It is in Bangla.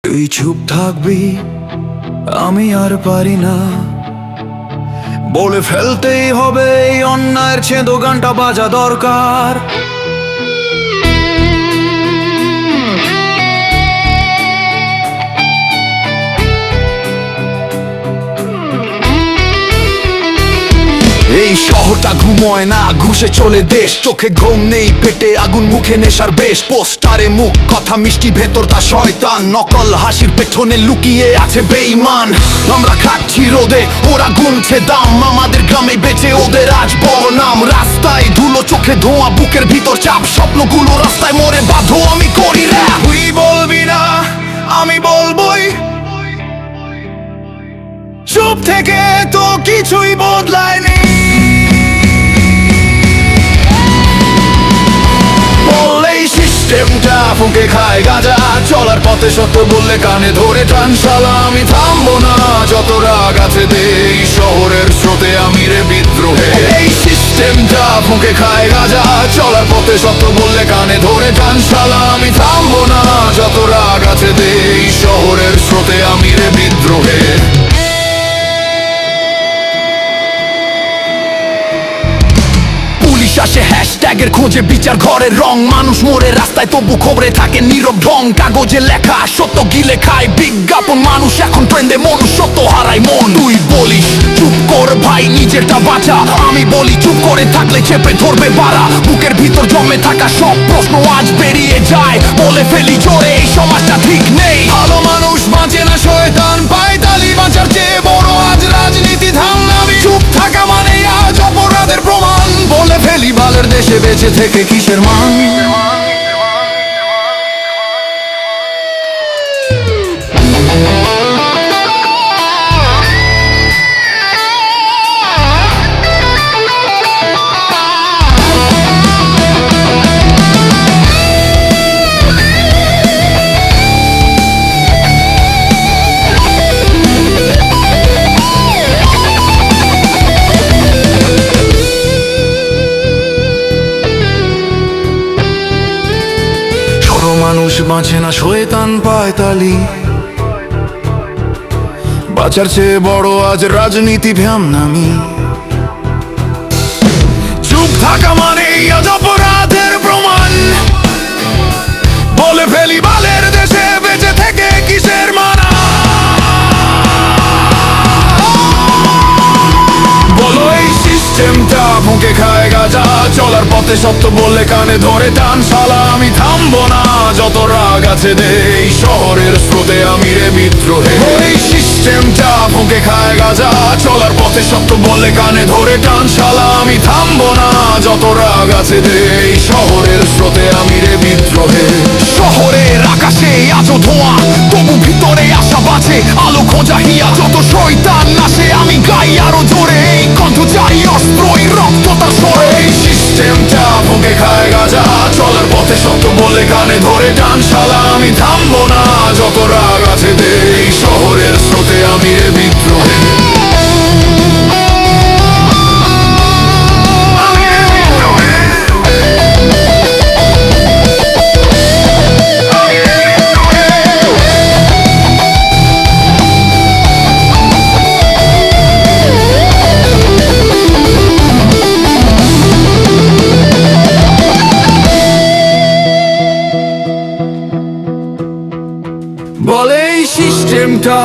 তুই চুপ থাকবি, আমি আর পারি না। বলে ফেলতেই হবে এই অন্যায়ের ছেদো গানটা বাজা দরকার। এই শহরটা ঘুমোয় না, ঘুষে চলে দেশ। চোখে ঘুম নেই, পেটে আগুন, মুখে নেশার বেশ। পোস্টারে মুখ, কথা মিষ্টি, ভেতর তা শয়তান। নকল হাসির পেছনে লুকিয়ে আছে বেঈমান। আমরা খাচ্ছি রোদে, ওরা গুনছে দাম। আমাদের গ্রামে বেঁচে ওদের আজ বড় নাম। রাস্তায় ধুলো, চোখে ধোঁয়া, বুকের ভিতর চাপ। স্বপ্নগুলো রাস্তায় মরে বাধ্য আমি করি র‍্যাপ। তুই বলবি না, আমি বলবই। চুপ থেকে তো কিছুই বদলায়নি। বললেই সিস্টেমটা ফুঁকে খায় গাঁজা। চলার পথে সত্য বললে কানে ধরে টান। শালা আমি থামবো না, যত রাগ আছে দে। এই শহরের স্রোতে আমি রে বিদ্রোহে। এই সিস্টেমটা ফুঁকে খায় গাঁজা। চলার পথে সত্য বললে কানে ধরে টান। শালা আমি থামবো না, যত রাগ আছে দে। এই শহরের স্রোতে আমি রে বিদ্রোহে। আসে হ্যাশট্যাগের খোঁজে, বিচার ঘরের রং। মানুষ মরে রাস্তায়, তবু খবরে থাকে নীরব ঢং। কাগজে লেখা সত্য গিলে খায় বিজ্ঞাপন। মানুষ এখন ট্রেন্ডে, মনুষ্যত্ব হারায় মন। তুই বলিস চুপ কর ভাই, নিজেরটা বাঁচা। আমি বলি চুপ করে থাকলে চেপে ধরবে বাড়া। বুকের ভিতর জমে থাকা সব প্রশ্ন আজ বেরিয়ে যায়। বলে ফেলি জোরে, এই সমাজটা ঠিক নেই। ভালো মানুষ বাঁচে না, শয়তান পায় তালি। বাঁচার চেয়ে বড় আজ রাজনীতি ধান্দামি। চুপ থাকা মানে আজ অপরাধের প্রমাণ। বলে ফেলি বালের দেশে বেঁচে থেকে কিসের মান। মানুষ বাঁচে না, শয়তান পায় তালি। বাঁচার চেয়ে বড় আজ রাজনীতি ভ্যামনামি। চুপ থাকা মানে আজ অপরাধের প্রমাণ। বলে ফেলি বালের দেশে বেঁচে থেকে কিসের মানা। বলো এই সিস্টেমটা ফুঁকে খায় গাঁজা। চলার পথে সত্য বললে কানে ধরে টান। শালা আমি থামবো না, যত রাগ আছে দে। এই শহরের স্রোতে আমি রে বিদ্রোহে। এই সিস্টেমটা ফুঁকে খায় গাঁজা। চলার পথে সত্য বললে কানে ধরে টান। শালা আমি থামবো না, যত রাগ আছে দে। এই শহরের স্রোতে আমি রে বিদ্রোহে। শহরের আকাশে আজও ধোঁয়া, তবু ভিতরে আশা বাঁচে। আলো খোঁজা হিয়া, যত শয়তান নাচে আমি গাই আরো জোরে। এই কণ্ঠচারী অস্ত্র, এই রক্ত তার সরে। এই সিস্টেমটা ফুঁকে খায় গাঁজা। চলার পথে সত্য বলে কানে ধরে টান। শালা আমি থামবো না, যত রাগ আছে দে। এই শহরের স্রোতে আমি রে বিদ্রোহে। বলে এই সিস্টেমটা